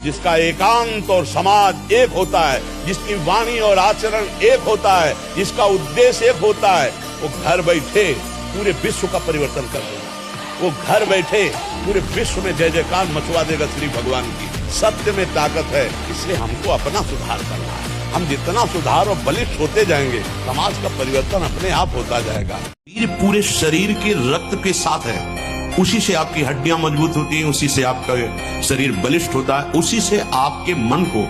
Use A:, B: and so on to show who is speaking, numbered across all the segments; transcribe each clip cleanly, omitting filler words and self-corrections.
A: जिसका एकांत और समाज एक होता है, जिसकी वाणी और आचरण एक होता है, जिसका उद्देश्य एक होता है, वो घर बैठे पूरे विश्व का परिवर्तन कर देगा। वो घर बैठे पूरे विश्व में जय जयकार मचवा देगा श्री भगवान की। सत्य में ताकत है, इसलिए हमको अपना सुधार करना है। हम जितना सुधार और बलिष्ठ होते जाएंगे, समाज का परिवर्तन अपने आप होता जाएगा। ये पूरे शरीर के रक्त के साथ है, उसी से आपकी हड्डियां मजबूत होती हैं, उसी से आपका शरीर बलिष्ठ होता है, उसी से आपके मन को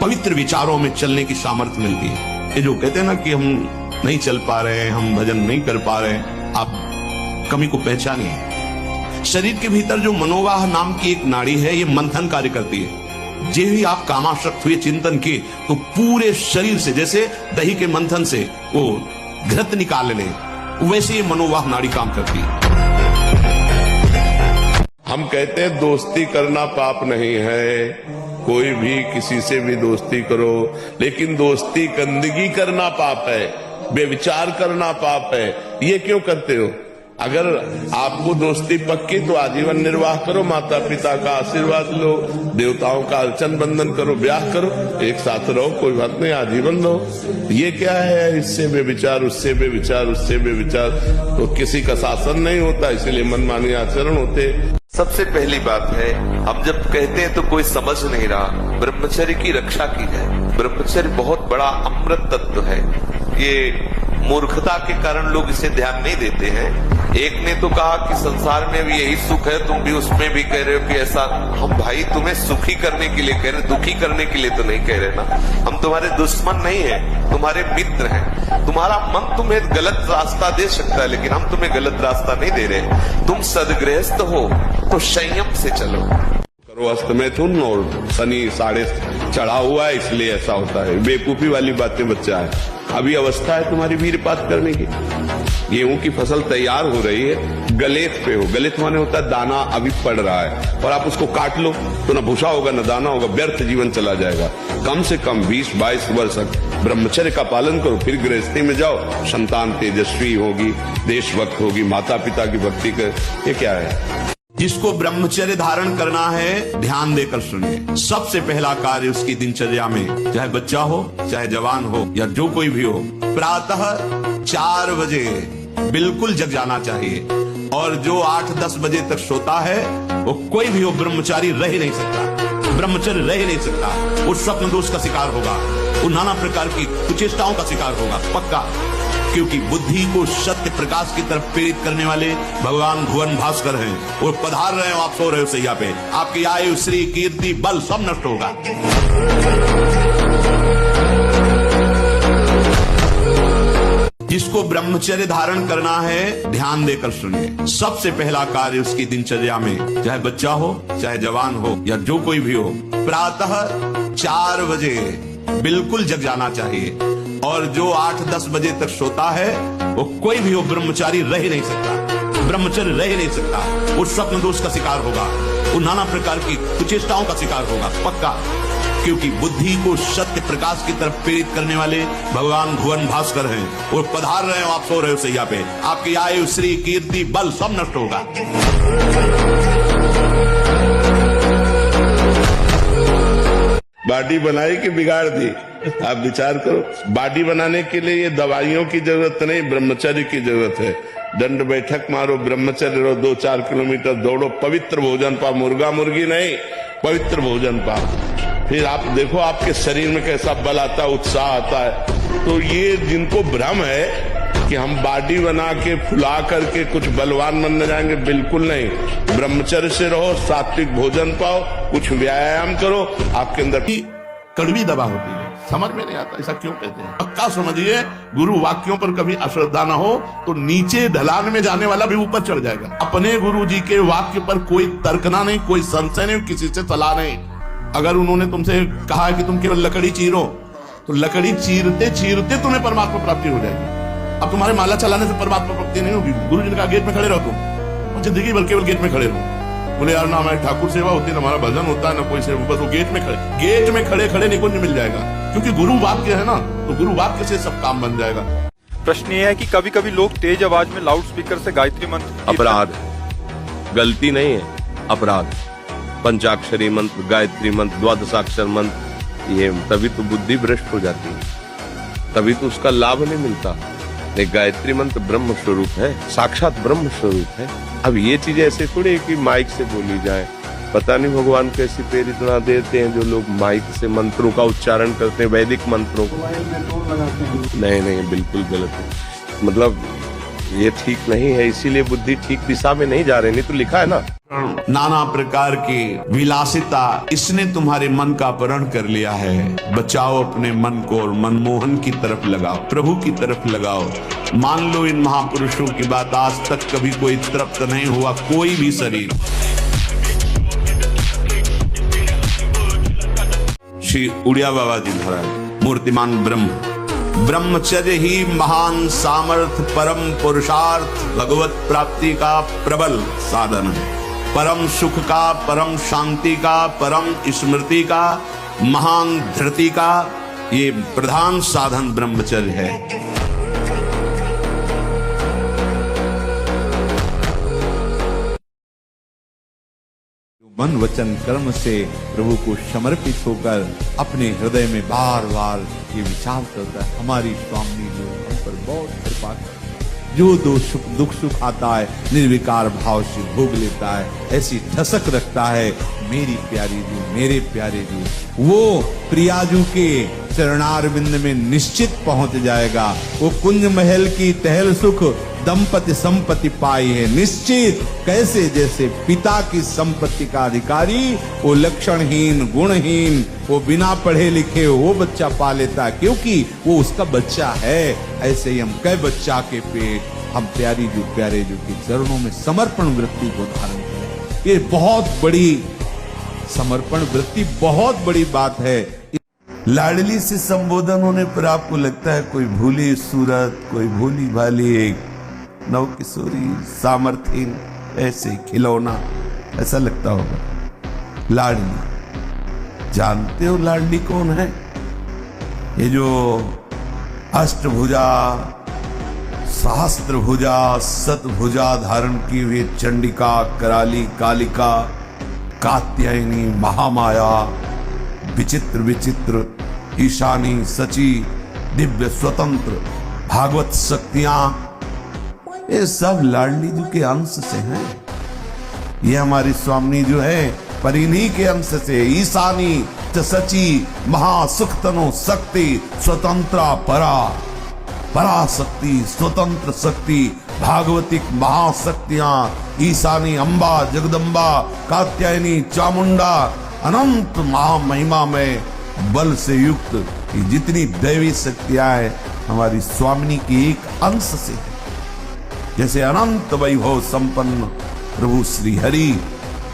A: पवित्र विचारों में चलने की सामर्थ्य मिलती है। ये जो कहते हैं ना कि हम नहीं चल पा रहे हैं, हम भजन नहीं कर पा रहे हैं, आप कमी को पहचानिए। शरीर के भीतर जो मनोवाह नाम की एक नाड़ी है, ये मंथन कार्य करती है। जे भी आप कामाशक्त हुए चिंतन किए तो पूरे शरीर से, जैसे दही के मंथन से वो घृत निकाल ले, वैसे ये मनोवाह नाड़ी काम करती है।
B: हम कहते हैं दोस्ती करना पाप नहीं है, कोई भी किसी से भी दोस्ती करो, लेकिन दोस्ती गंदगी करना पाप है, बेविचार करना पाप है। ये क्यों करते हो? अगर आपको दोस्ती पक्की तो आजीवन निर्वाह करो, माता पिता का आशीर्वाद लो, देवताओं का अर्चन बंदन करो, ब्याह करो, एक साथ रहो, कोई बात नहीं, आजीवन रहो। ये क्या है, इससे बेविचार, उससे बेविचार, उससे बेविचार, तो किसी का शासन नहीं होता, इसीलिए मनमानी आचरण होते।
C: सबसे पहली बात है, हम जब कहते हैं तो कोई समझ नहीं रहा, ब्रह्मचर्य की रक्षा की है। ब्रह्मचर्य बहुत बड़ा अमृत तत्व है। ये मूर्खता के कारण लोग इसे ध्यान नहीं देते हैं। एक ने तो कहा कि संसार में भी यही सुख है, तुम भी उसमें भी कह रहे हो कि ऐसा। हम भाई तुम्हें सुखी करने के लिए कह रहे, दुखी करने के लिए तो नहीं कह रहे ना। हम तुम्हारे दुश्मन नहीं है, तुम्हारे मित्र हैं। तुम्हारा मन तुम्हें गलत रास्ता दे सकता है, लेकिन हम तुम्हें गलत रास्ता नहीं दे रहे। तुम सदगृहस्थ हो तो संयम से चलो।
B: करो अस्तमैथुन, और शनि साढ़े चढ़ा हुआ है, इसलिए ऐसा होता है। बेवकूफी वाली बातें बच्चा है। अभी अवस्था है तुम्हारी वीरपात करने की। गेहूं की फसल तैयार हो रही है, गलेत पे हो। गलेत माने होता है दाना अभी पड़ रहा है, और आप उसको काट लो तो न भूसा होगा न दाना होगा, व्यर्थ जीवन चला जाएगा। कम से कम 20-22 वर्ष ब्रह्मचर्य का पालन करो, फिर गृहस्थी में जाओ। संतान तेजस्वी होगी, देशभक्त होगी, माता पिता की भक्ति कर। ये क्या है?
A: जिसको ब्रह्मचर्य धारण करना है, ध्यान देकर सुनिए। सबसे पहला कार्य उसकी दिनचर्या में, चाहे बच्चा हो, चाहे जवान हो, या जो कोई भी हो, प्रातः 4 बजे बिल्कुल जग जाना चाहिए। और जो 8-10 बजे तक सोता है, वो कोई भी हो, ब्रह्मचारी रह ही नहीं सकता, ब्रह्मचर्य रह ही नहीं सकता। वो स्वप्न दोष का शिकार होगा, वो नाना प्रकार की कुचेष्टाओं का शिकार होगा, पक्का। क्योंकि बुद्धि को सत्य प्रकाश की तरफ प्रेरित करने वाले भगवान भुवन भास्कर हैं। वो पधार रहे हो, आप सो रहे हो सैया पे, आपकी आयु, श्री, कीर्ति, बल सब नष्ट होगा। जिसको ब्रह्मचर्य धारण करना है, ध्यान देकर सुनिए। सबसे पहला कार्य उसकी दिनचर्या में, चाहे बच्चा हो, चाहे जवान हो, या जो कोई भी हो, प्रातः 4 बजे बिल्कुल जग जाना चाहिए। और जो 8-10 बजे तक सोता है, वो कोई भी हो, ब्रह्मचारी रह ही नहीं सकता, ब्रह्मचर्य रह ही नहीं सकता। वो स्वप्न दोष का शिकार होगा, वो नाना प्रकार की कुचेष्टाओं का शिकार होगा, पक्का। क्योंकि बुद्धि को सत्य प्रकाश की तरफ प्रेरित करने वाले भगवान भुवन भास्कर हैं। वो पधार रहे हो, आप सो रहे हो सैया पे, आपकी आयु, श्री, कीर्ति, बल सब नष्ट होगा।
B: बॉडी बनाई कि बिगाड़ दी? आप विचार करो। बॉडी बनाने के लिए ये दवाइयों की जरूरत नहीं, ब्रह्मचर्य की जरूरत है। दंड बैठक मारो, ब्रह्मचर्य रहो, 2-4 किलोमीटर दौड़ो, पवित्र भोजन पाओ, मुर्गा मुर्गी नहीं, पवित्र भोजन पाओ। फिर आप देखो आपके शरीर में कैसा बल आता है, उत्साह आता है। तो ये जिनको भ्रम है कि हम बॉडी बना के फुला करके कुछ बलवान बनने जाएंगे, बिल्कुल नहीं। ब्रह्मचर्य से रहो, सात्विक भोजन पाओ, कुछ व्यायाम करो, आपके अंदर
A: कड़वी दवा होती है। समझ में नहीं आता ऐसा क्यों कहते हैं। पक्का समझिए, गुरु वाक्यों पर कभी अश्रद्धा ना हो तो नीचे ढलान में जाने वाला भी ऊपर चढ़ जाएगा। अपने गुरु जी के वाक्य पर कोई तर्कना नहीं, कोई संशय नहीं, किसी से सलाह नहीं। अगर उन्होंने तुमसे कहा कि तुम केवल लकड़ी चीरो, तो लकड़ी चीरते चीरते तुम्हें परमात्मा प्राप्ति हो जाएगी। अब तुम्हारे माला चलाने से परमात्मा प्राप्ति नहीं होगी। गुरु जी ने कहा गेट में खड़े रहो, तुम जिंदगी भर केवल गेट में खड़े रहो। बोले यार ना हमारी ठाकुर सेवा होती है, ना हमारा भजन होता है, ना कोई सेवा, बस वो गेट में खड़े खड़े निकुंज मिल जाएगा। क्योंकि गुरु वाक्य है ना, तो गुरु वाक्य से सब काम बन जाएगा।
D: प्रश्न ये है कि कभी कभी लोग तेज आवाज में लाउड स्पीकर से गायत्री मंत्र,
E: अपराध, गलती नहीं है, अपराध।
B: पंचाक्षरी मंत्र, गायत्री मंत्र, द्वादशाक्षर मंत्र, ये तभी तो बुद्धि भ्रष्ट हो जाती है, तभी तो उसका लाभ नहीं मिलता। एक गायत्री मंत्र ब्रह्म स्वरूप है, साक्षात ब्रह्म स्वरूप है। अब ये चीजें ऐसे थोड़ी कि माइक से बोली जाए, पता नहीं भगवान कैसी प्रेरणा देते हैं जो लोग माइक से मंत्रों का उच्चारण करते हैं, वैदिक मंत्रों को। नहीं, बिल्कुल गलत है, मतलब ये ठीक नहीं है, इसीलिए बुद्धि ठीक दिशा में नहीं जा रही। नहीं तो लिखा है ना,
A: नाना प्रकार की विलासिता इसने तुम्हारे मन का अपहरण कर लिया है। बचाओ अपने मन को और मनमोहन की तरफ लगाओ, प्रभु की तरफ लगाओ। मान लो इन महापुरुषों की बात, आज तक कभी कोई तृप्त नहीं हुआ कोई भी शरीर। श्री उड़िया बाबा जी महाराज, मूर्तिमान ब्रह्म, ब्रह्मचर्य ही महान सामर्थ्य, परम पुरुषार्थ, भगवत प्राप्ति का प्रबल साधन है। परम सुख का, परम शांति का, परम स्मृति का, महान धृति का ये प्रधान साधन ब्रह्मचर्य है।
E: मन वचन कर्म से प्रभु को समर्पित होकर अपने हृदय में बार बार ये विचार करता है, हमारी स्वामी जो हम पर बहुत कृपा करता है, जो दुख सुख आता है निर्विकार भाव से भोग लेता है, ऐसी ठसक रखता है। मेरी प्यारी जी, मेरे प्यारे जी, वो प्रियाजू के चरणारविंद में निश्चित पहुंच जाएगा। वो कुंज महल की टहल सुख दंपति संपत्ति पाई है निश्चित। कैसे? जैसे पिता की संपत्ति का अधिकारी वो लक्षणहीन, गुणहीन, वो बिना पढ़े लिखे वो बच्चा पा लेता है क्योंकि वो उसका बच्चा है। ऐसे ही हम कई बच्चा के पेट हम प्यारे जो के चरणों में समर्पण वृत्ति को धारण करें। ये बहुत बड़ी समर्पण वृत्ति, बहुत बड़ी बात है।
A: लाडली से संबोधन होने पर आपको लगता है कोई भूली सूरत, कोई भूली भाली एक नव किशोरी, सामर्थ्यहीन, ऐसे खिलौना, ऐसा लगता होगा। लाडली, जानते हो लाडली कौन है? ये जो अष्टभुजा, सहस्त्रभुजा, शतभुजा धारण की हुई चंडिका, कराली, कालिका, कात्यायनी, महामाया, विचित्र विचित्र, ईशानी, सची, दिव्य स्वतंत्र, भागवत शक्तियां, ये सब लाडली जी के अंश से हैं। ये हमारी स्वामी जो है पर इन्हीं के अंश से। ईशानी सची, महासुख तनो शक्ति, स्वतंत्रा परा, पराशक्ति, स्वतंत्र शक्ति, भागवतिक महाशक्तियां, ईशानी अंबा, जगदम्बा, कात्यायनी, चामुंडा, अनंत महामहिमा में बल से युक्त ये जितनी दैवी शक्तियां हैं हमारी स्वामिनी की एक अंश से है। जैसे अनंत वैभव संपन्न प्रभु श्री हरि,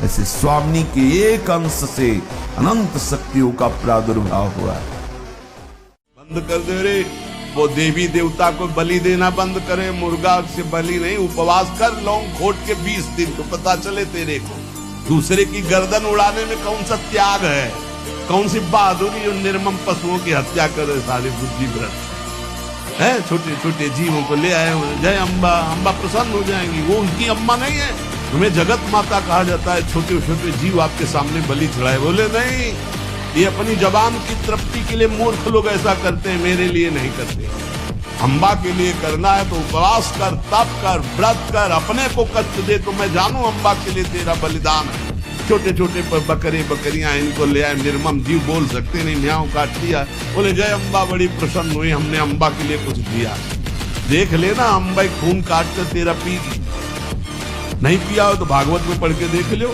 A: ऐसे स्वामिनी के एक अंश से अनंत शक्तियों का प्रादुर्भाव हुआ है। बंद कर दे रे, वो देवी देवता को बलि देना बंद करे। मुर्गा से बलि नहीं, उपवास कर, लौंग खोट के 20 दिन तो पता चले तेरे को। दूसरे की गर्दन उड़ाने में कौन सा त्याग है, कौन सी बहादुरी जो निर्मम पशुओं की हत्या करे। सारे बुद्धि भ्रष्ट है। छोटे छोटे जीवों को ले आए, जय अम्बा, अम्बा प्रसन्न हो जाएंगी। वो उनकी अम्मा नहीं है, तुम्हें जगत माता कहा जाता है। छोटे छोटे जीव आपके सामने बलि चढ़ाए, बोले नहीं, ये अपनी जबान की तृप्ति के लिए मूर्ख लोग ऐसा करते हैं, मेरे लिए नहीं करते। अम्बा के लिए करना है तो उपवास कर, तप कर, व्रत कर, अपने को कष्ट दे तो मैं जानू अम्बा के लिए तेरा बलिदान है। छोटे छोटे बकरे बकरियां इनको ले आए, निर्मम जीव बोल सकते नहीं, म्याऊं काट दिया, बोले जय अम्बा बड़ी प्रसन्न हुई, हमने अम्बा के लिए कुछ दिया। देख लेना अम्बा खून काट कर तेरा पीगी, नहीं पिया हो तो भागवत में पढ़ के देख लो।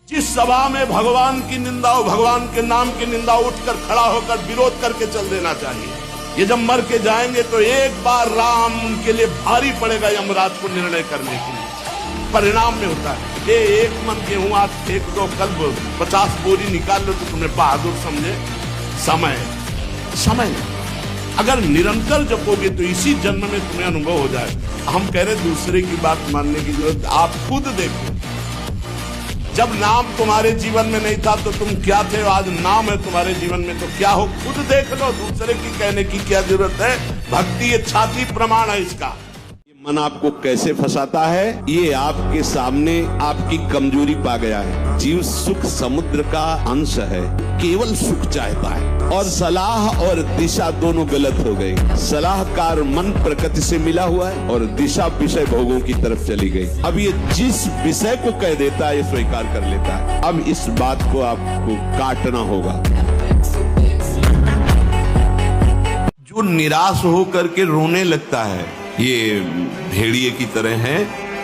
A: जिस सभा में भगवान की निंदा हो, भगवान के नाम की निंदा, उठकर खड़ा होकर विरोध करके चल देना चाहिए। ये जब मर के जाएंगे तो एक बार राम उनके लिए भारी पड़ेगा यमराज को निर्णय करने के लिए। परिणाम में होता है ये एक मन गेहूं आज फेंक दो, कल 50 बोरी निकाल लो तो तुम्हें बहादुर समझे। समय अगर निरंतर जपोगे तो इसी जन्म में तुम्हें अनुभव हो जाए। हम कह रहे दूसरे की बात मानने की जरूरत, आप खुद देखो। जब नाम तुम्हारे जीवन में नहीं था तो तुम क्या थे, आज नाम है तुम्हारे जीवन में तो क्या हो, खुद देख लो। दूसरे की कहने की क्या जरूरत है। भक्ति ये छाती प्रमाण है इसका। ये
B: मन आपको कैसे फंसाता है, ये आपके सामने आपकी कमजोरी पा गया है। जीव सुख समुद्र का अंश है, केवल सुख चाहता है, और सलाह और दिशा दोनों गलत हो गई। सलाहकार मन प्रकृति से मिला हुआ है और दिशा विषय भोगों की तरफ चली गई। अब ये जिस विषय को कह देता है ये स्वीकार कर लेता है। अब इस बात को आपको काटना होगा। जो निराश होकर के रोने लगता है ये भेड़िए की तरह है,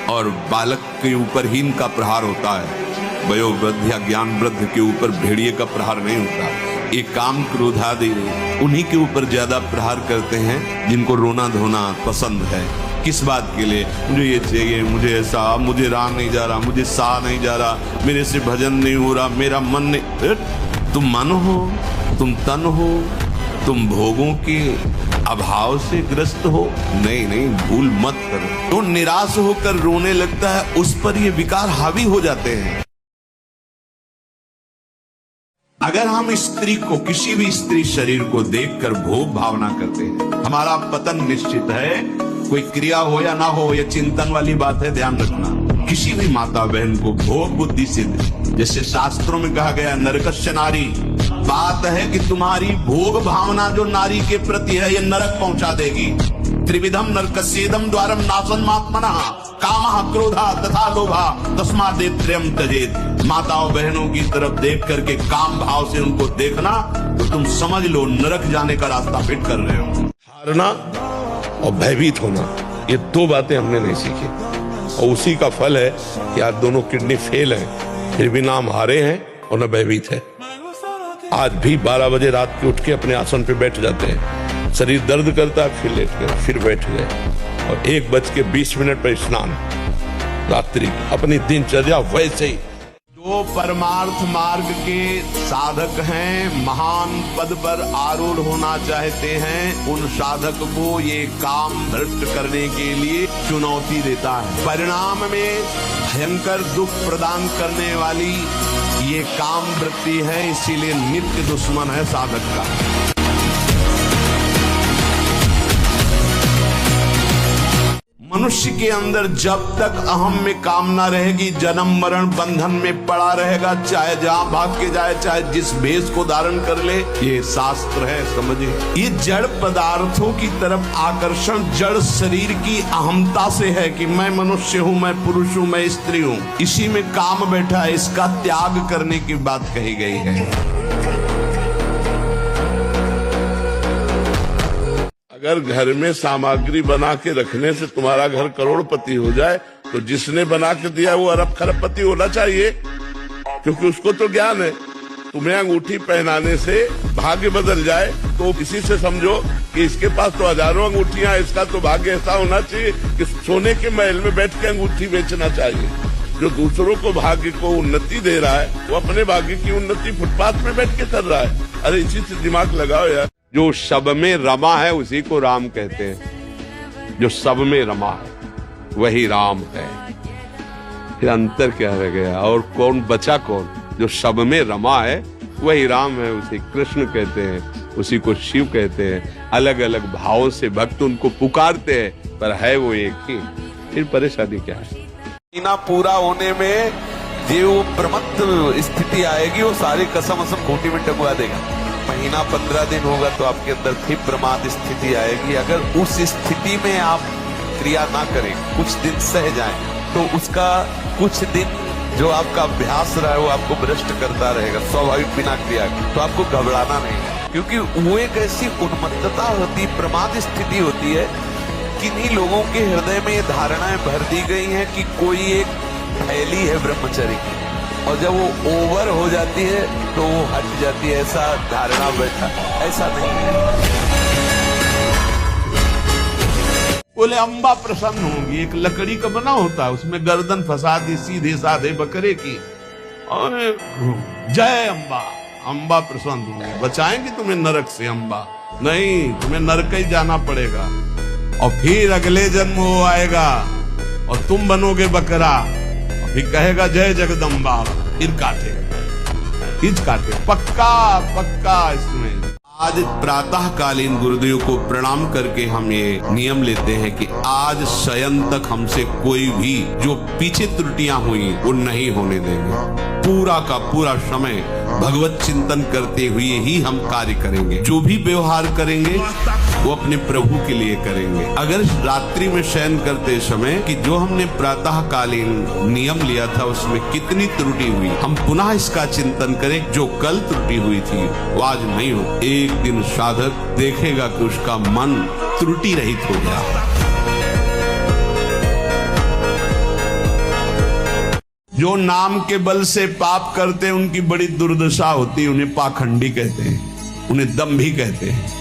B: और बालक के ऊपर ही इनका प्रहार होता है। वयोवृद्ध या ज्ञान वृद्ध के ऊपर भेड़िए का प्रहार नहीं होता। ये काम क्रोधादि उन्हीं के ऊपर ज्यादा प्रहार करते हैं जिनको रोना धोना पसंद है। किस बात के लिए? मुझे ये चाहिए, मुझे ऐसा, मुझे रहा नहीं जा रहा, मुझे सा नहीं जा रहा, मेरे से भजन नहीं हो रहा, मेरा मन नहीं। तुम मन हो, तुम तन हो, तुम भोगों के अभाव से ग्रस्त हो? नहीं नहीं, भूल मत करो। तो निराश होकर रोने लगता है, उस पर ये विकार हावी हो जाते हैं। अगर हम स्त्री को, किसी भी स्त्री शरीर को देखकर भोग भावना करते हैं, हमारा पतन निश्चित है। कोई क्रिया हो या ना हो, यह चिंतन वाली बात है, ध्यान रखना। किसी भी माता बहन को भोग बुद्धि सिद्ध, जैसे शास्त्रों में कहा गया नरकस्य नारी, बात है कि तुम्हारी भोग भावना जो नारी के प्रति है ये नरक पहुंचा देगी। त्रिविधम नरकस्येदम द्वारम नाशनमात्मनः कामः क्रोधः तथा लोभः तस्मादेत्रयम् त्यजेत्। माताओं बहनों की तरफ देख करके काम भाव से उनको देखना तो तुम समझ लो नरक जाने का रास्ता फिट कर रहे हो।
A: हारना और भयभीत होना, ये दो बातें हमने नहीं सीखी, और उसी का फल है कि आज दोनों किडनी फेल है, फिर भी ना हम हारे हैं और न भयभीत है। आज भी 12 बजे रात के उठ के अपने आसन पे बैठ जाते हैं, शरीर दर्द करता है, फिर लेट गए, फिर बैठ गए, और 1:20 पर स्नान, रात्रि अपनी दिनचर्या वैसे ही। जो परमार्थ मार्ग के साधक हैं, महान पद पर आरूढ़ होना चाहते हैं, उन साधक को ये काम भ्रष्ट करने के लिए चुनौती देता है। परिणाम में भयंकर दुख प्रदान करने वाली ये काम वृत्ति है, इसीलिए नित्य दुश्मन है साधक का। मनुष्य के अंदर जब तक अहम में कामना रहेगी, जन्म मरण बंधन में पड़ा रहेगा, चाहे जहां भाग के जाए, चाहे जिस भेष को धारण कर ले। ये शास्त्र है, समझिए। ये जड़ पदार्थों की तरफ आकर्षण जड़ शरीर की अहमता से है कि मैं मनुष्य हूँ, मैं पुरुष हूँ, मैं स्त्री हूँ, इसी में काम बैठा है। इसका त्याग करने की बात कही गई है।
B: अगर घर में सामग्री बना के रखने से तुम्हारा घर करोड़पति हो जाए तो जिसने बना के दिया वो अरब खरबपति होना चाहिए, क्योंकि उसको तो ज्ञान है। तुम्हें अंगूठी पहनाने से भाग्य बदल जाए तो इसी से समझो कि इसके पास तो हजारों अंगूठियां, इसका तो भाग्य ऐसा होना चाहिए कि सोने के महल में बैठ के अंगूठी बेचना चाहिए। जो दूसरों को भाग्य को उन्नति दे रहा है वो अपने भाग्य की उन्नति फुटपाथ में बैठ के कर रहा है। अरे इसी से दिमाग लगाओ यार। जो सब में रमा है उसी को राम कहते हैं। जो सब में रमा है वही राम है। फिर अंतर क्या रह गया? और कौन बचा? कौन? जो सब में रमा है वही राम है, उसे कृष्ण कहते हैं, उसी को शिव कहते हैं। अलग अलग भावों से भक्त उनको पुकारते हैं, पर है वो एक ही। फिर परेशानी क्या है?
C: महीना पूरा होने में जो प्रमत्त स्थिति आएगी वो सारी कसम असम खोटी में टंगवा देगा। महीना 15 दिन होगा तो आपके अंदर फिर प्रमाद स्थिति आएगी। अगर उस स्थिति में आप क्रिया ना करें, कुछ दिन सह जाएं, तो उसका कुछ दिन जो आपका अभ्यास रहा है वो आपको भ्रष्ट करता रहेगा स्वाभाविक बिना क्रिया के। तो आपको घबराना नहीं है, क्योंकि वो एक ऐसी उन्मत्तता होती, प्रमाद स्थिति होती है। किन्हीं लोगों के हृदय में ये धारणाएं भर दी गई हैं कि कोई एक थैली है ब्रह्मचर्य की, और जब वो ओवर हो जाती है तो वो हट जाती है, ऐसा धारणा बैठा। ऐसा नहीं है।
B: बोले अम्बा प्रसन्न होगी। एक लकड़ी का बना होता है, उसमें गर्दन फंसा दी सीधे साधे बकरे की, और जय अम्बा, अम्बा प्रसन्न होगी, बचाएंगे तुम्हें नरक से अम्बा। नहीं, तुम्हें नरक ही जाना पड़ेगा, और फिर अगले जन्म वो आएगा और तुम बनोगे बकरा, और फिर कहेगा जय जगदम्बा, फिर काटे, पक्का पक्का इसमें। आज प्रातःकालीन गुरुदेव को प्रणाम करके हम ये नियम लेते हैं कि आज शयन तक हमसे कोई भी जो पीछे त्रुटियां हुई वो नहीं होने देंगे। पूरा का पूरा समय भगवत चिंतन करते हुए ही हम कार्य करेंगे। जो भी व्यवहार करेंगे वो अपने प्रभु के लिए करेंगे। अगर रात्रि में शयन करते समय कि जो हमने प्रातःकालीन नियम लिया था उसमें कितनी त्रुटि हुई, हम पुनः इसका चिंतन करें। जो कल त्रुटि हुई थी वो आज नहीं हो। एक दिन साधक देखेगा कि उसका मन त्रुटि रहित हो गया। जो नाम के बल से पाप करते हैं उनकी बड़ी दुर्दशा होती है। उन्हें पाखंडी कहते हैं, उन्हें दंभी कहते हैं।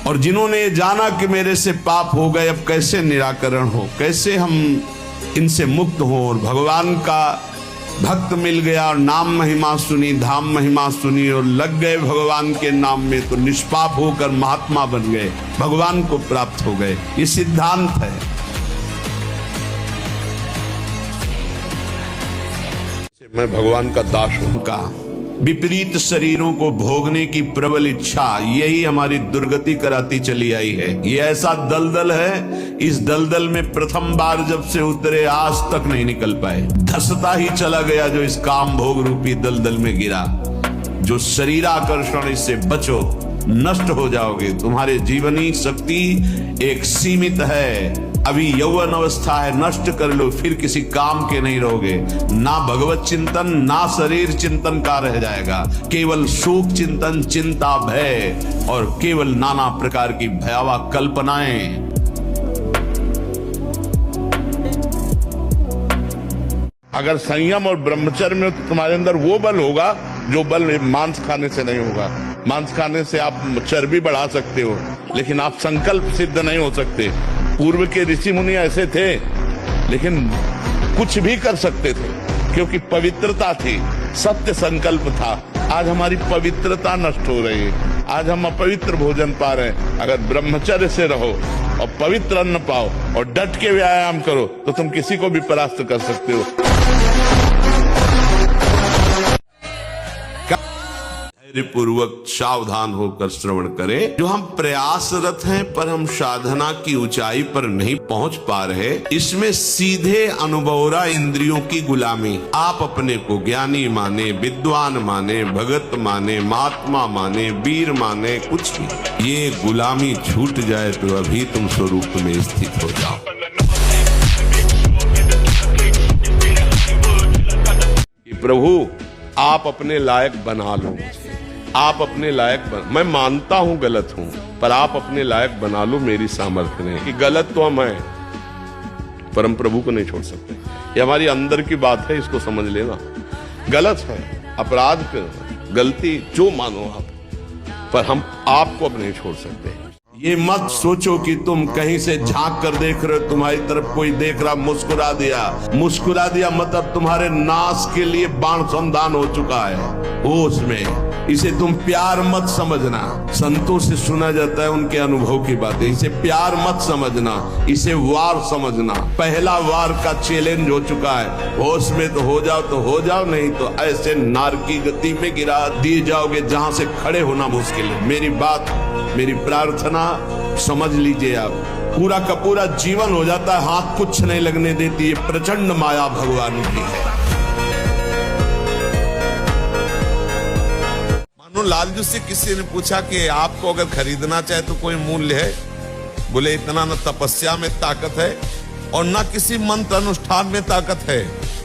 B: और जिन्होंने जाना कि मेरे से पाप हो गए, अब कैसे निराकरण हो, कैसे हम इनसे मुक्त हो, और भगवान का भक्त मिल गया और नाम महिमा सुनी, धाम महिमा सुनी और लग गए भगवान के नाम में, तो निष्पाप होकर महात्मा बन गए, भगवान को प्राप्त हो गए। ये सिद्धांत है। मैं भगवान का दास हूं। का विपरीत शरीरों को भोगने की प्रबल इच्छा यही हमारी दुर्गति कराती चली आई है। ये ऐसा दलदल है, इस दलदल में प्रथम बार जब से उतरे आज तक नहीं निकल पाए। धसता ही चला गया जो इस काम भोग रूपी दलदल में गिरा। जो शरीर आकर्षण, इससे बचो, नष्ट हो जाओगे। तुम्हारे जीवनी शक्ति एक सीमित है। अभी यौवन अवस्था है, नष्ट कर लो, फिर किसी काम के नहीं रहोगे। ना भगवत चिंतन, ना शरीर चिंतन का रह जाएगा। केवल शोक चिंतन, चिंता, भय और केवल नाना प्रकार की भयावह कल्पनाएं।
A: अगर संयम और ब्रह्मचर्य में तो तुम्हारे अंदर वो बल होगा जो बल मांस खाने से नहीं होगा। मांस खाने से आप चर्बी बढ़ा सकते हो, लेकिन आप संकल्प सिद्ध नहीं हो सकते। पूर्व के ऋषि मुनि ऐसे थे, लेकिन कुछ भी कर सकते थे क्योंकि पवित्रता थी, सत्य संकल्प था। आज हमारी पवित्रता नष्ट हो रही है। आज हम अपवित्र भोजन पा रहे हैं। अगर ब्रह्मचर्य से रहो और पवित्र अन्न पाओ और डट के व्यायाम करो तो तुम किसी को भी परास्त कर सकते हो।
B: पूर्वक सावधान होकर श्रवण करें। जो हम प्रयासरत हैं पर हम साधना की ऊंचाई पर नहीं पहुंच पा रहे, इसमें सीधे अनुभवरा इंद्रियों की गुलामी। आप अपने को ज्ञानी माने, विद्वान माने, भगत माने, महात्मा माने, वीर माने, कुछ भी, ये गुलामी छूट जाए तो अभी तुम स्वरूप में स्थित हो जाओ।
A: प्रभु आप अपने लायक बना लो, आप अपने लायक मैं मानता हूं गलत हूं, पर आप अपने लायक बना लो मेरी सामर्थ्य नहीं कि गलत तो हम हैं, पर हम प्रभु को नहीं छोड़ सकते। ये हमारी अंदर की बात है, इसको समझ लेना। गलत है, अपराध कर, गलती जो मानो आप, पर हम आपको अब नहीं छोड़ सकते।
B: ये मत सोचो कि तुम कहीं से झांक कर देख रहे हो, तुम्हारी तरफ कोई देख रहा, मुस्कुरा दिया मतलब तुम्हारे नाश के लिए बाण संधान हो चुका है होश में। इसे तुम प्यार मत समझना। संतों से सुना जाता है उनके अनुभव की बातें। इसे प्यार मत समझना, इसे वार समझना। पहला वार का चैलेंज हो चुका है। होश में तो हो जाओ, नहीं तो ऐसे नार की गति में गिरा दिए जाओगे जहां से खड़े होना मुश्किल है। मेरी बात, मेरी प्रार्थना समझ लीजिए। आप पूरा का पूरा जीवन हो जाता है, हाथ कुछ नहीं लगने देती। ये प्रचंड माया भगवान की है। मानो लालजू से किसी ने पूछा कि आपको अगर खरीदना चाहे तो कोई मूल्य है? बोले इतना न तपस्या में ताकत है और न किसी मंत्र अनुष्ठान में ताकत है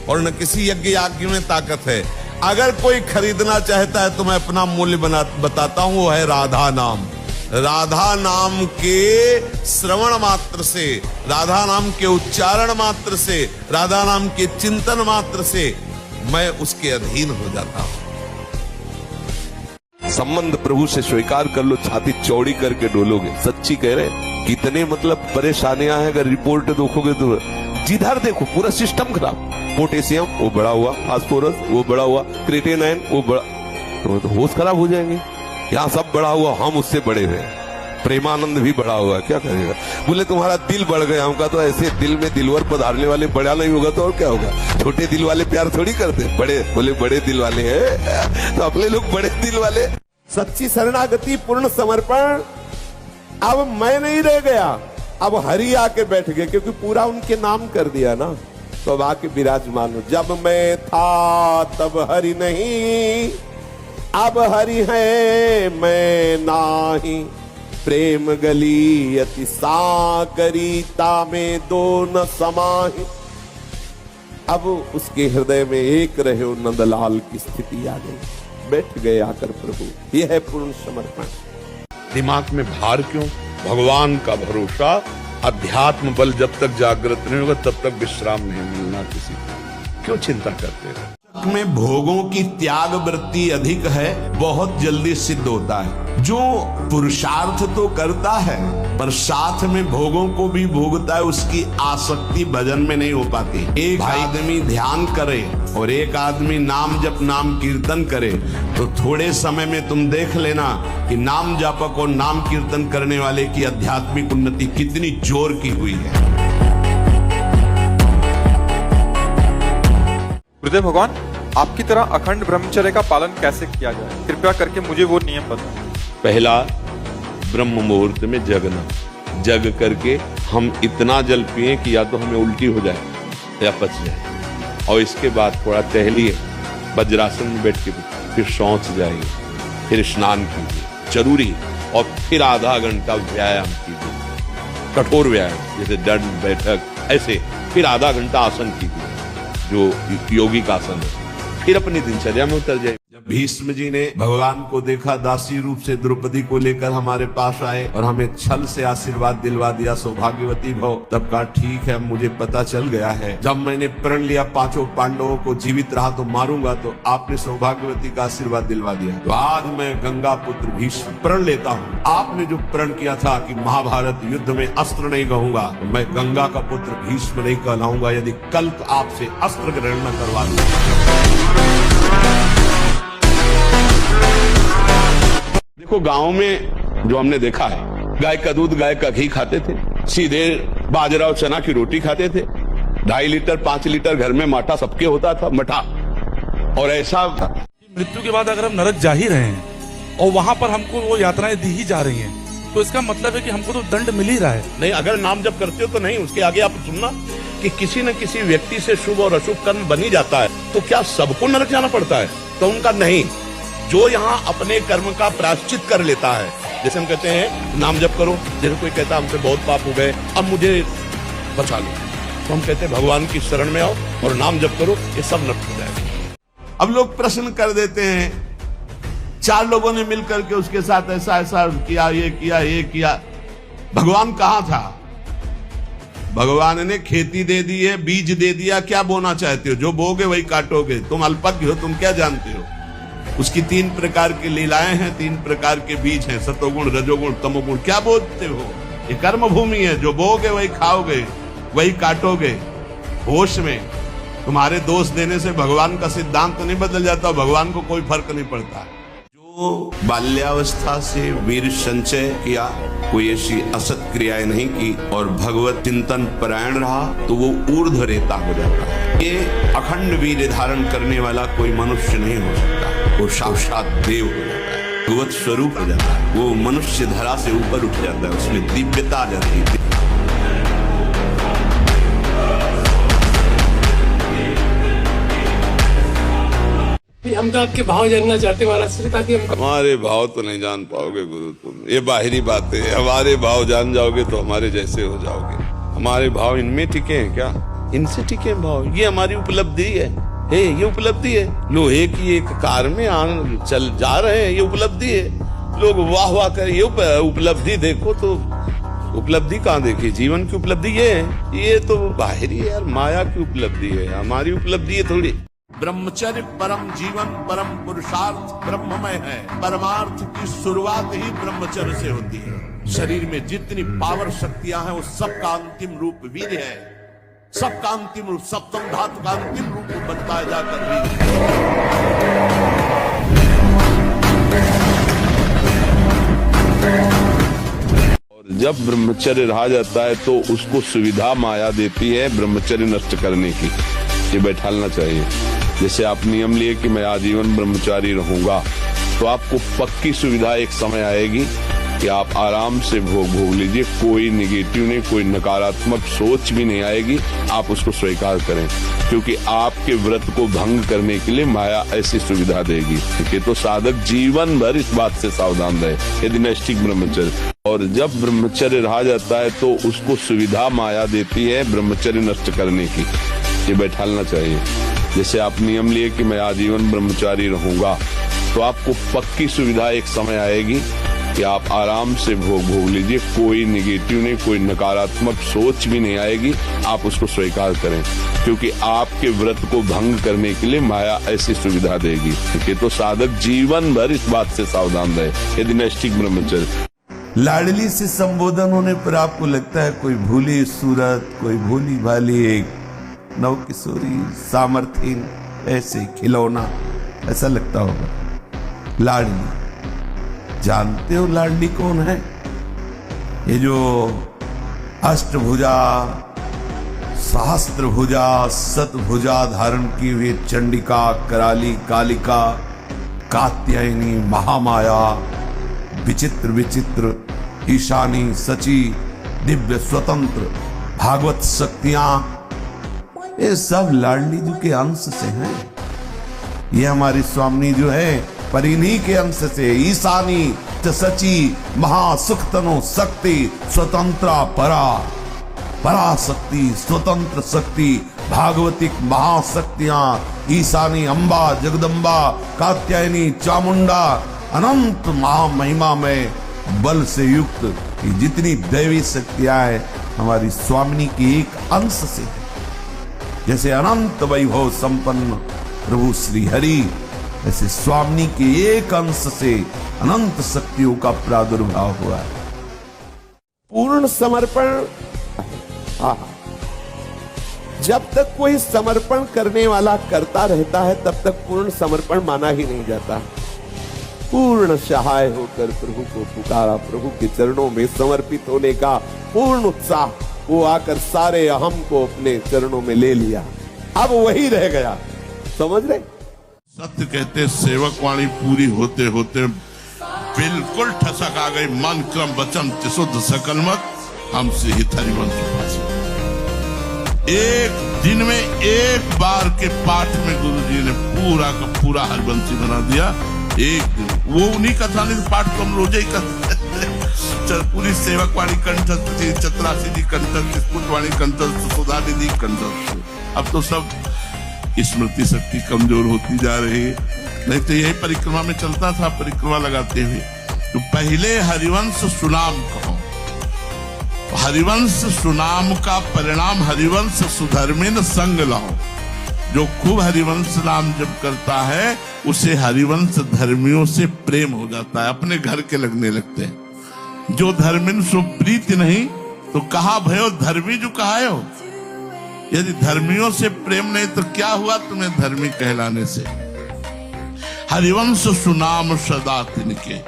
B: और न किसी यज्ञ याज्ञ में ताकत है। अगर कोई खरीदना चाहता है तो मैं अपना मूल्य बताता हूं, वो है राधा नाम। राधा नाम के श्रवण मात्र से, राधा नाम के उच्चारण मात्र से, राधा नाम के चिंतन मात्र से मैं उसके अधीन हो जाता हूं।
C: संबंध प्रभु से स्वीकार कर लो, छाती चौड़ी करके डोलोगे। सच्ची कह रहे, कितने मतलब परेशानियां हैं। अगर रिपोर्ट देखोगे तो जिधर देखो पूरा सिस्टम खराब। पोटेशियम वो बढ़ा हुआ, फास्फोरस वो बढ़ा हुआ, क्रिएटिनिन वो बढ़ा, तो होश खराब हो जाएंगे। यहाँ सब बढ़ा हुआ, हम उससे बड़े हुए। प्रेमानंद भी बढ़ा हुआ, क्या करेगा? बोले तुम्हारा दिल बढ़ गया। हमका तो ऐसे दिल में दिलवर पधारने वाले बड़ा नहीं होगा तो और क्या होगा? छोटे दिल वाले प्यार थोड़ी करते, बड़े बोले बड़े दिल वाले हैं तो अपने लोग बड़े दिल वाले।
F: सच्ची शरणागति, पूर्ण समर्पण। अब मैं नहीं रह गया, अब हरि आके बैठ गए, क्योंकि पूरा उनके नाम कर दिया ना, तो अब आके विराजमान हो। जब मैं था तब हरि नहीं, अब हरि है मैं नाही, प्रेम गली अति साकरीता में दो न समाहि। अब उसके हृदय में एक रहे हो नंदलाल की स्थिति आ गई, बैठ गए आकर प्रभु। यह है पूर्ण समर्पण।
A: दिमाग में भार क्यों? भगवान का भरोसा, अध्यात्म बल जब तक जागृत नहीं होगा तब तक विश्राम नहीं मिलना किसी को। क्यों चिंता करते हैं?
F: में भोगों की त्याग वृत्ति अधिक है, बहुत जल्दी सिद्ध होता है। जो पुरुषार्थ तो करता है पर साथ में भोगों को भी भोगता है, उसकी आसक्ति भजन में नहीं हो पाती। एक आदमी ध्यान करे और एक आदमी नाम जप नाम कीर्तन करे तो थोड़े समय में तुम देख लेना कि नाम जापक और नाम कीर्तन करने वाले की आध्यात्मिक उन्नति कितनी जोर की हुई है।
D: गुरुदेव भगवान, आपकी तरह अखंड ब्रह्मचर्य का पालन कैसे किया जाए? कृपया करके मुझे वो नियम बताएं।
B: पहला, ब्रह्म मुहूर्त में जगना। जग करके हम इतना जल पिए कि या तो हमें उल्टी हो जाए या पच जाए, और इसके बाद थोड़ा टहलिए, वज्रासन में बैठ के फिर शौच जाइए, फिर स्नान कीजिए जरूरी, और फिर आधा घंटा व्यायाम कीजिए, कठोर व्यायाम जैसे दंड बैठक, ऐसे फिर आधा घंटा आसन कीजिए जो योगी का आसन है, फिर अपनी दिनचर्या में उतर जाए।
F: जब भीष्म जी ने भगवान को देखा, दासी रूप से द्रौपदी को लेकर हमारे पास आए और हमें छल से आशीर्वाद दिलवा दिया, सौभाग्यवती भव, तब कहा ठीक है, मुझे पता चल गया है, जब मैंने प्रण लिया पांचों पांडवों को जीवित रहा तो मारूंगा, तो आपने सौभाग्यवती का आशीर्वाद दिलवा दिया। तो आज मैं गंगा पुत्र भीष्म प्रण लेता हूँ। आपने जो प्रण किया था कि महाभारत युद्ध में अस्त्र नहीं कहूंगा, तो मैं गंगा का पुत्र भीष्म नहीं कहलाऊंगा यदि कल आपसे अस्त्र ग्रहण न करवा दूं।
B: देखो, गांव में जो हमने देखा है, गाय का दूध गाय का घी खाते थे, सीधे बाजरा और चना की रोटी खाते थे, 2.5 लीटर 5 लीटर घर में माठा सबके होता था, मठा। और ऐसा
G: मृत्यु के बाद अगर हम नरक जा ही रहे हैं और वहां पर हमको वो यातनाएं दी ही जा रही हैं, तो इसका मतलब है कि हमको तो दंड मिल ही रहा है।
A: नहीं, अगर नाम जप करते हो तो नहीं, उसके आगे आप सुनना कि किसी न किसी व्यक्ति से शुभ और अशुभ कर्म बन ही जाता है, तो क्या सबको नरक जाना पड़ता है? तो उनका नहीं, जो यहाँ अपने कर्म का प्रायश्चित कर लेता है, जैसे हम कहते हैं नाम जप करो, जैसे कोई कहता है हमसे बहुत पाप हो गए, अब मुझे बचा लो, तो हम कहते हैं भगवान की शरण में आओ और नाम जप करो, ये सब नष्ट हो जाएगा।
F: अब लोग प्रश्न कर देते हैं, 4 लोगों ने मिलकर के उसके साथ ऐसा ऐसा किया, ये किया, ये किया, भगवान कहाँ था? भगवान ने खेती दे दी है, बीज दे दिया, क्या बोना चाहते हो? जो बोगे वही काटोगे। तुम अल्पज्ञ हो, तुम क्या जानते हो? उसकी 3 प्रकार की लीलाएं हैं, 3 प्रकार के बीज हैं, सतोगुण, रजोगुण, तमोगुण। क्या बोलते हो? ये कर्म भूमि है, जो बोगे वही खाओगे, वही काटोगे। होश में तुम्हारे दोष देने से भगवान का सिद्धांत तो नहीं बदल जाता, भगवान को कोई फर्क नहीं पड़ता। जो बाल्यावस्था से वीर संचय किया, कोई ऐसी असत क्रियाएं नहीं की और भगवत चिंतन परायण रहा, तो वो ऊर्ध्व रेता हो जाता है। ये अखंड वीर धारण करने वाला कोई मनुष्य नहीं हो सकता, वो साक्षात देव हो जाता है, भगवत स्वरूप हो जाता है, वो मनुष्य धरा से ऊपर उठ जाता है, उसमें दिव्यता आ जाती है।
H: हम तो आपके भाव जानना चाहते हैं महाराज से, ताकि हम
B: हमारे भाव तो नहीं जान पाओगे गुरु तुम, ये बाहरी बातें। हमारे भाव जान जाओगे तो हमारे जैसे हो जाओगे। हमारे भाव इनमें टिके हैं क्या? इनसे टिके हैं भाव। ये हमारी उपलब्धि है, ये उपलब्धि है। लोहे की एक कार में चल जा रहे हैं, ये उपलब्धि है। लोग वाह वाह कर, ये उपलब्धि देखो, तो उपलब्धि कहाँ देखी? जीवन की उपलब्धि ये तो बाहरी है यार, माया की उपलब्धि है। हमारी उपलब्धि है थोड़ी।
F: ब्रह्मचर्य परम जीवन, परम पुरुषार्थ ब्रह्ममय है। परमार्थ की शुरुआत ही ब्रह्मचर्य से होती है। शरीर में जितनी पावर शक्तियां हैं, वो सबका अंतिम रूप वीर्य है। सबका अंतिम रूप, सप्तम धातु का अंतिम रूप बनता है जाकर वीर्य।
B: और जब ब्रह्मचर्य रहा जाता है तो उसको सुविधा माया देती है ब्रह्मचर्य नष्ट करने की। ये बैठालना चाहिए। जैसे आप नियम लिए कि मैं आजीवन ब्रह्मचारी रहूंगा, तो आपको पक्की सुविधा एक समय आएगी कि आप आराम से भोग लीजिए। कोई निगेटिव नहीं, कोई नकारात्मक सोच भी नहीं आएगी। आप उसको स्वीकार करें, क्योंकि आपके व्रत को भंग करने के लिए माया ऐसी सुविधा देगी। ठीक है, तो साधक जीवन भर इस बात से सावधान रहे यदि नैष्ठिक ब्रह्मचर्य। और जब ब्रह्मचर्य रह जाता है तो उसको सुविधा माया देती है ब्रह्मचर्य नष्ट करने की। ये बैठालना चाहिए। जैसे आप नियम लिए कि मैं आजीवन ब्रह्मचारी रहूंगा, तो आपको पक्की सुविधा एक समय आएगी कि आप आराम से भोग लीजिए। कोई निगेटिव नहीं, कोई नकारात्मक सोच भी नहीं आएगी। आप उसको स्वीकार करें, क्योंकि आपके व्रत को भंग करने के लिए माया ऐसी सुविधा देगी। ठीक है, तो साधक जीवन भर इस बात से सावधान रहे यदि नैष्ठिक ब्रह्मचर्य।
F: लाडली से संबोधन होने पर आपको लगता है कोई भूली सूरत, कोई भोली भाली एक नव किशोरी सामर्थ्यहीन ऐसे खिलौना, ऐसा लगता होगा। लाडली, जानते हो लाडली कौन है? ये जो अष्टभुजा, सहस्त्रभुजा, शतभुजा धारण की हुई चंडिका, कराली, कालिका, कात्यायनी, महामाया, विचित्र विचित्र, ईशानी, सची, दिव्य स्वतंत्र, भागवत शक्तियां, ये सब लाडली जी के अंश से हैं। ये हमारी स्वामी जो है पर इन्हीं के अंश से ईशानी, सची, महासुख तनु शक्ति, स्वतंत्रा परा, पराशक्ति, स्वतंत्र शक्ति, भागवतिक महाशक्तियां, ईशानी, अम्बा, जगदम्बा, कात्यायनी, चामुंडा, अनंत महामहिमा में बल से युक्त ये जितनी दैवी शक्तियां हैं हमारी स्वामिनी की एक अंश से है। जैसे अनंत वैभव संपन्न प्रभु श्री हरि, ऐसे स्वामिनी के एक अंश से अनंत शक्तियों का प्रादुर्भाव हुआ है।
I: पूर्ण समर्पण, जब तक कोई समर्पण करने वाला करता रहता है तब तक पूर्ण समर्पण माना ही नहीं जाता। पूर्ण सहाय होकर प्रभु को पुकारा, प्रभु के चरणों में समर्पित होने का पूर्ण उत्साह, वो आकर सारे अहम को अपने चरणों में ले लिया। अब वही रह गया, समझ रहे?
A: सत्य कहते सेवक वाणी पूरी होते होते बिल्कुल ठसक आ गई। मन क्रम वचन शुद्ध सकल मत हमसे हित हरिवंश भाषी। एक दिन में एक बार के पाठ में गुरुजी ने पूरा का पूरा हरिवंशी बना दिया। एक दिन वो उन्हीं कथानिक पाठ को हम रोजे ही करते, पूरी सेवक वाणी कंठस्थ थी, चतुरासी जी कंठस्थ, स्फुटवाणी कंठस्थ, सुधा निधि कंठस्थ। अब तो सब स्मृति शक्ति कमजोर होती जा रही है। नहीं तो यही परिक्रमा में चलता था, परिक्रमा लगाते हुए तो पहले हरिवंश सुनाम कहो। हरिवंश सुनाम का परिणाम हरिवंश सुधर्मिन संग लाओ। जो खूब हरिवंश नाम जब करता है उसे हरिवंश धर्मियों से प्रेम हो जाता है, अपने घर के लगने लगते हैं। जो धर्मिन सो प्रीति नहीं तो कहा भयो धर्मी जो कहा हो। यदि धर्मियों से प्रेम नहीं तो क्या हुआ तुम्हें धर्मी कहलाने से। हरिवंश सुनाम सदा तिनके।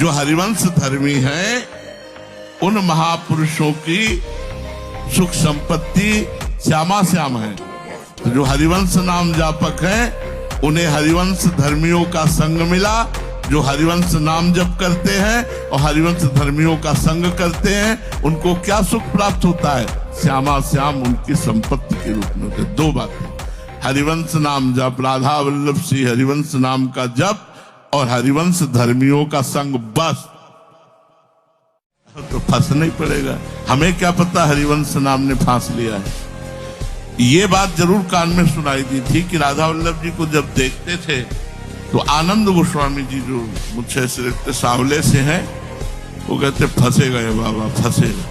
A: जो हरिवंश धर्मी है उन महापुरुषों की सुख संपत्ति श्यामा श्याम है। तो जो हरिवंश नाम जापक है उन्हें हरिवंश धर्मियों का संग मिला। जो हरिवंश नाम जप करते हैं और हरिवंश धर्मियों का संग करते हैं उनको क्या सुख प्राप्त होता है? श्यामा श्याम उनकी संपत्ति के रूप में होते। दो बातें, हरिवंश नाम जप, राधा वल्लभ श्री हरिवंश नाम का जप और हरिवंश धर्मियों का संग, बस तो फंसना ही पड़ेगा। हमें क्या पता हरिवंश नाम ने फांस लिया है। ये बात जरूर कान में सुनाई दी थी कि राधा वल्लभ जी को जब देखते थे तो आनंद गोस्वामी जी जो मुझसे सिर्फ सावले से हैं वो कहते फंसे गए बाबा, फंसेगा।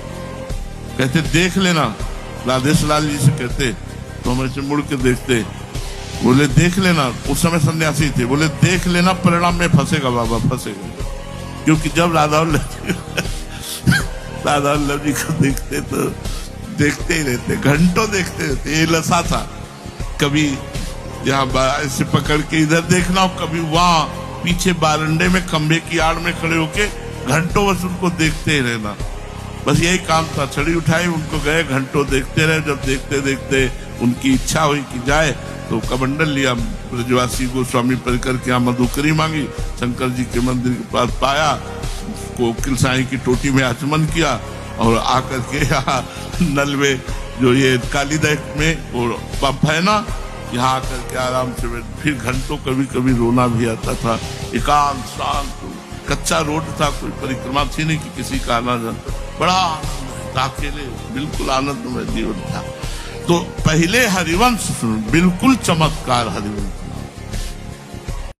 A: कहते देख लेना, राधेश लाल जी से कहते तो हम ऐसे मुड़ के देखते, बोले देख लेना, उस समय सन्यासी थे, बोले देख लेना परिणाम में फंसेगा बाबा, फंसेगा। क्योंकि जब राधा वल्लभ जी को देखते तो देखते ही रहते, घंटों देखते रहते। ये लसा था, कभी यहाँ ऐसे पकड़ के इधर देखना और कभी वहां पीछे बारंडे में खंबे की आड़ में खड़े होके घंटों बस उनको देखते ही रहना। बस यही काम था। छड़ी उठाई, उनको गए, घंटों देखते रहे। जब देखते देखते उनकी इच्छा हुई कि जाए
F: तो कमंडल लिया, ब्रजवासी गोस्वामी परिकर के यहाँ मधुकरी मांगी, शंकर जी के मंदिर के पास पाया, कोकिल साई की टोटी में आचमन किया और आकर के यहाँ नल में जो ये काली दैत में वो पंप है ना, यहाँ आकर के आराम से फिर घंटों कभी कभी रोना भी आता था। एकांत शांत कच्चा रोड था, कोई परिक्रमा थी नहीं कि किसी का आना जाना, बड़ा आनंद, अकेले बिल्कुल आनंदमय जीवन था। तो पहले हरिवंश बिल्कुल चमत्कार हरिवंश